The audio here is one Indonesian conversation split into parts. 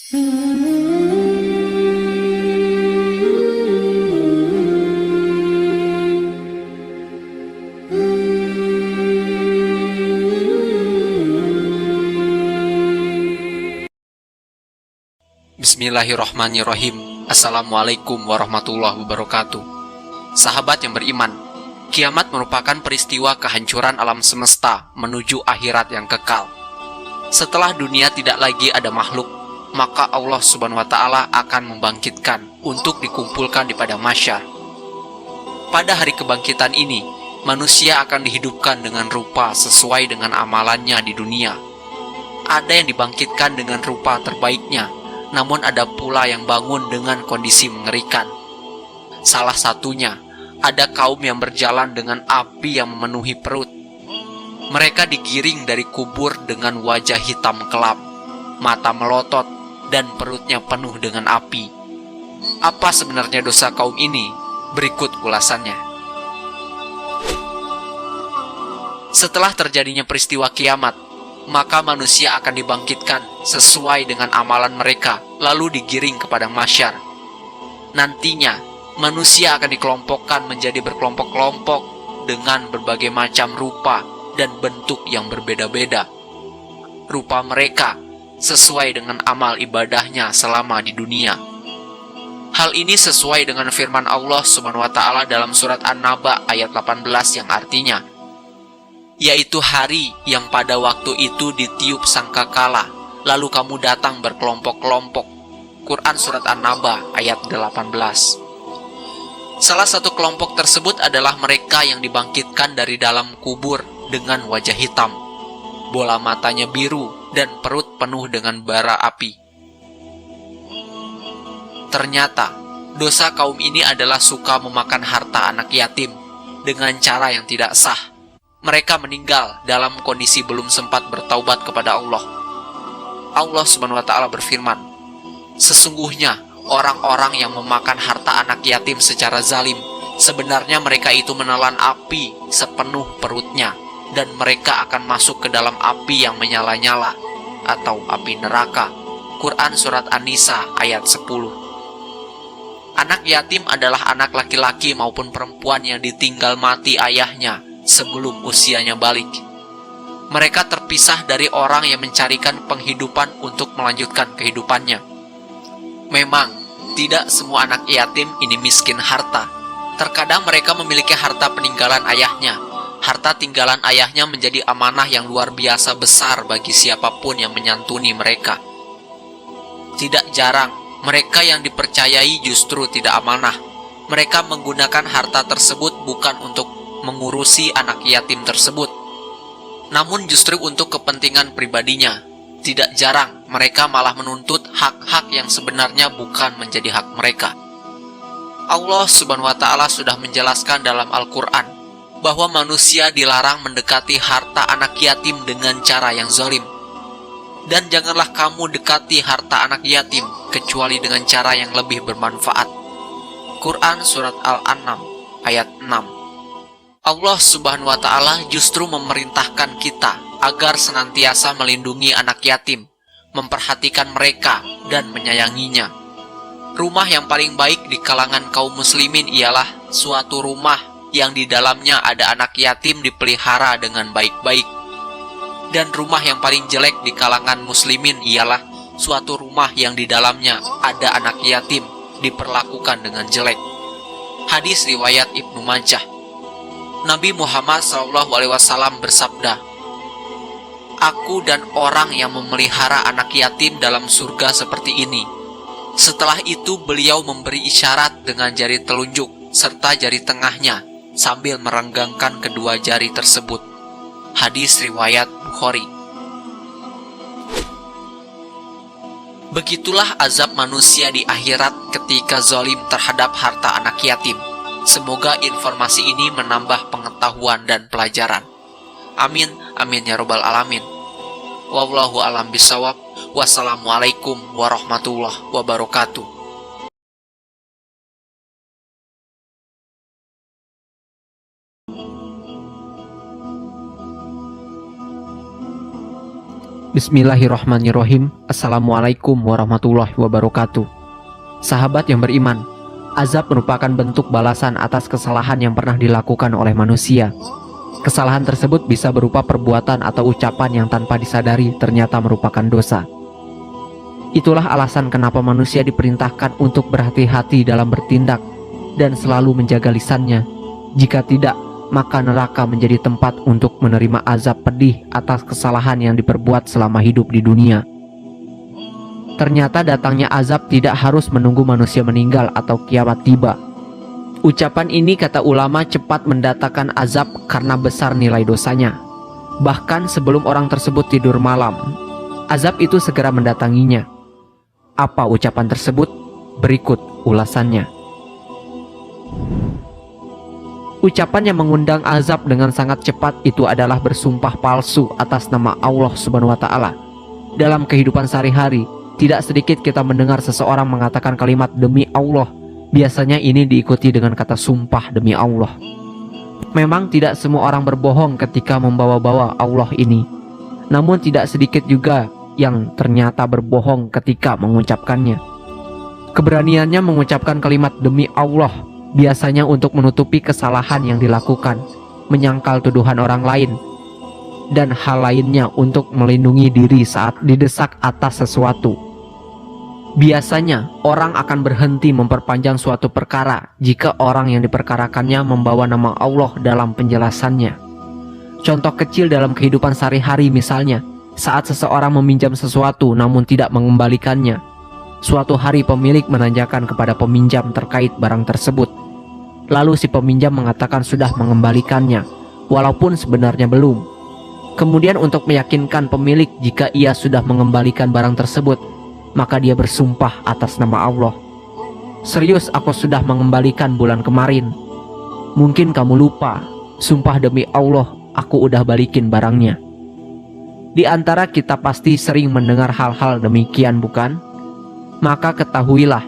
Bismillahirrahmanirrahim. Assalamualaikum warahmatullahi wabarakatuh. Sahabat yang beriman, kiamat merupakan peristiwa kehancuran alam semesta menuju akhirat yang kekal. Setelah dunia tidak lagi ada makhluk, maka Allah Subhanahu wa Ta'ala akan membangkitkan untuk dikumpulkan di padang mahsyar. Pada hari kebangkitan ini, manusia akan dihidupkan dengan rupa sesuai dengan amalannya di dunia. Ada yang dibangkitkan dengan rupa terbaiknya, namun ada pula yang bangun dengan kondisi mengerikan. Salah satunya, ada kaum yang berjalan dengan api yang memenuhi perut. Mereka digiring dari kubur dengan wajah hitam kelam, mata melotot, dan perutnya penuh dengan api. Apa sebenarnya dosa kaum ini? Berikut ulasannya. Setelah terjadinya peristiwa kiamat, maka manusia akan dibangkitkan sesuai dengan amalan mereka, lalu digiring ke padang mahsyar. Nantinya, manusia akan dikelompokkan menjadi berkelompok-kelompok dengan berbagai macam rupa dan bentuk yang berbeda-beda. Rupa mereka sesuai dengan amal ibadahnya selama di dunia. Hal ini sesuai dengan firman Allah Subhanahu wa Ta'ala dalam surat An-Naba ayat 18 yang artinya, yaitu hari yang pada waktu itu ditiup sangkakala, lalu kamu datang berkelompok-kelompok. Quran Surat An-Naba ayat 18. Salah satu kelompok tersebut adalah mereka yang dibangkitkan dari dalam kubur dengan wajah hitam, bola matanya biru, dan perut penuh dengan bara api. Ternyata, dosa kaum ini adalah suka memakan harta anak yatim dengan cara yang tidak sah. Mereka meninggal dalam kondisi belum sempat bertaubat kepada Allah. Allah Subhanahu wa Ta'ala berfirman, sesungguhnya orang-orang yang memakan harta anak yatim secara zalim, sebenarnya mereka itu menelan api sepenuh perutnya, dan mereka akan masuk ke dalam api yang menyala-nyala atau api neraka. Quran Surat An-Nisa ayat 10. Anak yatim adalah anak laki-laki maupun perempuan yang ditinggal mati ayahnya sebelum usianya balik. Mereka terpisah dari orang yang mencarikan penghidupan untuk melanjutkan kehidupannya. Memang, tidak semua anak yatim ini miskin harta. Terkadang mereka memiliki harta peninggalan ayahnya. Harta tinggalan ayahnya menjadi amanah yang luar biasa besar bagi siapapun yang menyantuni mereka. Tidak jarang, mereka yang dipercayai justru tidak amanah. Mereka menggunakan harta tersebut bukan untuk mengurusi anak yatim tersebut, namun justru untuk kepentingan pribadinya. Tidak jarang mereka malah menuntut hak-hak yang sebenarnya bukan menjadi hak mereka. Allah Subhanahu wa Ta'ala sudah menjelaskan dalam Al-Quran bahwa manusia dilarang mendekati harta anak yatim dengan cara yang zalim. Dan janganlah kamu dekati harta anak yatim kecuali dengan cara yang lebih bermanfaat. Quran Surat Al-An'am ayat 6. Allah Subhanahu wa Ta'ala justru memerintahkan kita agar senantiasa melindungi anak yatim, memperhatikan mereka, dan menyayanginya. Rumah yang paling baik di kalangan kaum muslimin ialah suatu rumah yang di dalamnya ada anak yatim dipelihara dengan baik-baik. Dan rumah yang paling jelek di kalangan muslimin ialah suatu rumah yang di dalamnya ada anak yatim diperlakukan dengan jelek. Hadis riwayat Ibnu Majah. Nabi Muhammad SAW bersabda, aku dan orang yang memelihara anak yatim dalam surga seperti ini. Setelah itu beliau memberi isyarat dengan jari telunjuk serta jari tengahnya sambil merenggangkan kedua jari tersebut. Hadis riwayat Bukhari. Begitulah azab manusia di akhirat ketika zalim terhadap harta anak yatim. Semoga informasi ini menambah pengetahuan dan pelajaran. Amin, amin ya robbal alamin. Wallahu a'lam bishawab. Wassalamualaikum warahmatullahi wabarakatuh. Bismillahirrahmanirrahim. Assalamualaikum warahmatullahi wabarakatuh. Sahabat yang beriman, azab merupakan bentuk balasan atas kesalahan yang pernah dilakukan oleh manusia. Kesalahan tersebut bisa berupa perbuatan atau ucapan yang tanpa disadari ternyata merupakan dosa. Itulah alasan kenapa manusia diperintahkan untuk berhati-hati dalam bertindak dan selalu menjaga lisannya. Jika tidak, maka neraka menjadi tempat untuk menerima azab pedih atas kesalahan yang diperbuat selama hidup di dunia. Ternyata datangnya azab tidak harus menunggu manusia meninggal atau kiamat tiba. Ucapan ini, kata ulama, cepat mendatangkan azab karena besar nilai dosanya. Bahkan sebelum orang tersebut tidur malam, azab itu segera mendatanginya. Apa ucapan tersebut? Berikut ulasannya. Ucapan yang mengundang azab dengan sangat cepat itu adalah bersumpah palsu atas nama Allah Subhanahu wa Ta'ala. Dalam kehidupan sehari-hari, tidak sedikit kita mendengar seseorang mengatakan kalimat demi Allah. Biasanya ini diikuti dengan kata sumpah demi Allah. Memang tidak semua orang berbohong ketika membawa-bawa Allah ini. Namun tidak sedikit juga yang ternyata berbohong ketika mengucapkannya. Keberaniannya mengucapkan kalimat demi Allah biasanya untuk menutupi kesalahan yang dilakukan, menyangkal tuduhan orang lain, dan hal lainnya untuk melindungi diri saat didesak atas sesuatu. Biasanya orang akan berhenti memperpanjang suatu perkara jika orang yang diperkarakannya membawa nama Allah dalam penjelasannya. Contoh kecil dalam kehidupan sehari-hari misalnya, saat seseorang meminjam sesuatu namun tidak mengembalikannya. Suatu hari pemilik menanyakan kepada peminjam terkait barang tersebut. Lalu si peminjam mengatakan sudah mengembalikannya, walaupun sebenarnya belum. Kemudian untuk meyakinkan pemilik jika ia sudah mengembalikan barang tersebut, maka dia bersumpah atas nama Allah. Serius, aku sudah mengembalikan bulan kemarin. Mungkin kamu lupa, sumpah demi Allah, aku udah balikin barangnya. Di antara kita pasti sering mendengar hal-hal demikian, bukan? Maka ketahuilah,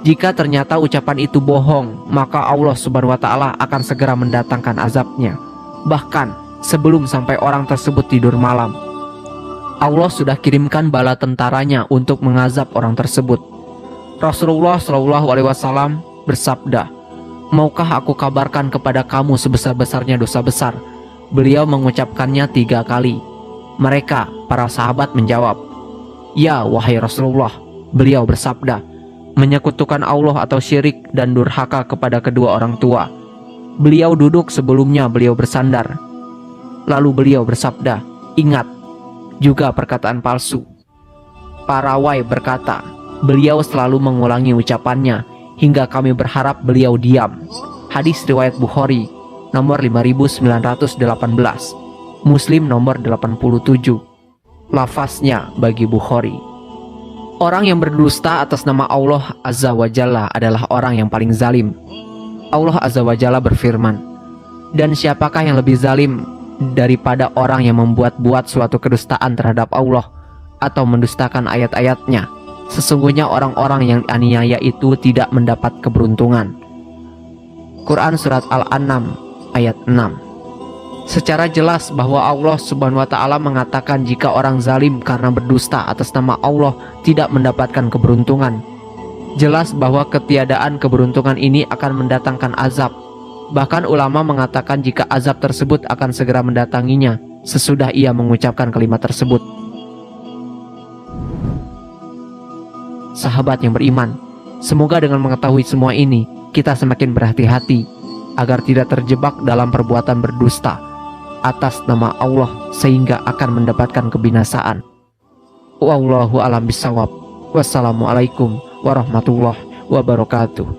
jika ternyata ucapan itu bohong, maka Allah Subhanahu wa Ta'ala akan segera mendatangkan azabnya. Bahkan sebelum sampai orang tersebut tidur malam, Allah sudah kirimkan bala tentaranya untuk mengazab orang tersebut. Rasulullah SAW bersabda, "Maukah aku kabarkan kepada kamu sebesar-besarnya dosa besar?" Beliau mengucapkannya 3 kali. Mereka, para sahabat, menjawab, "Ya, wahai Rasulullah." Beliau bersabda, "Menyekutukan Allah atau syirik dan durhaka kepada kedua orang tua." Beliau duduk, sebelumnya beliau bersandar. Lalu beliau bersabda, "Ingat, juga perkataan palsu." Parawai berkata, beliau selalu mengulangi ucapannya hingga kami berharap beliau diam. Hadis riwayat Bukhari nomor 5918, Muslim nomor 87. Lafaznya bagi Bukhari. Orang yang berdusta atas nama Allah Azza wa Jalla adalah orang yang paling zalim. Allah Azza wa Jalla berfirman, "Dan siapakah yang lebih zalim daripada orang yang membuat-buat suatu kedustaan terhadap Allah atau mendustakan ayat-ayatnya? Sesungguhnya orang-orang yang aniaya itu tidak mendapat keberuntungan." Quran Surat Al-An'am ayat 6. Secara jelas bahwa Allah Subhanahu wa Ta'ala mengatakan jika orang zalim karena berdusta atas nama Allah tidak mendapatkan keberuntungan. Jelas bahwa ketiadaan keberuntungan ini akan mendatangkan azab. Bahkan ulama mengatakan jika azab tersebut akan segera mendatanginya sesudah ia mengucapkan kalimat tersebut. Sahabat yang beriman, semoga dengan mengetahui semua ini, kita semakin berhati-hati agar tidak terjebak dalam perbuatan berdusta atas nama Allah sehingga akan mendapatkan kebinasaan. Wallahu a'lam bishawab. Wassalamualaikum warahmatullahi wabarakatuh.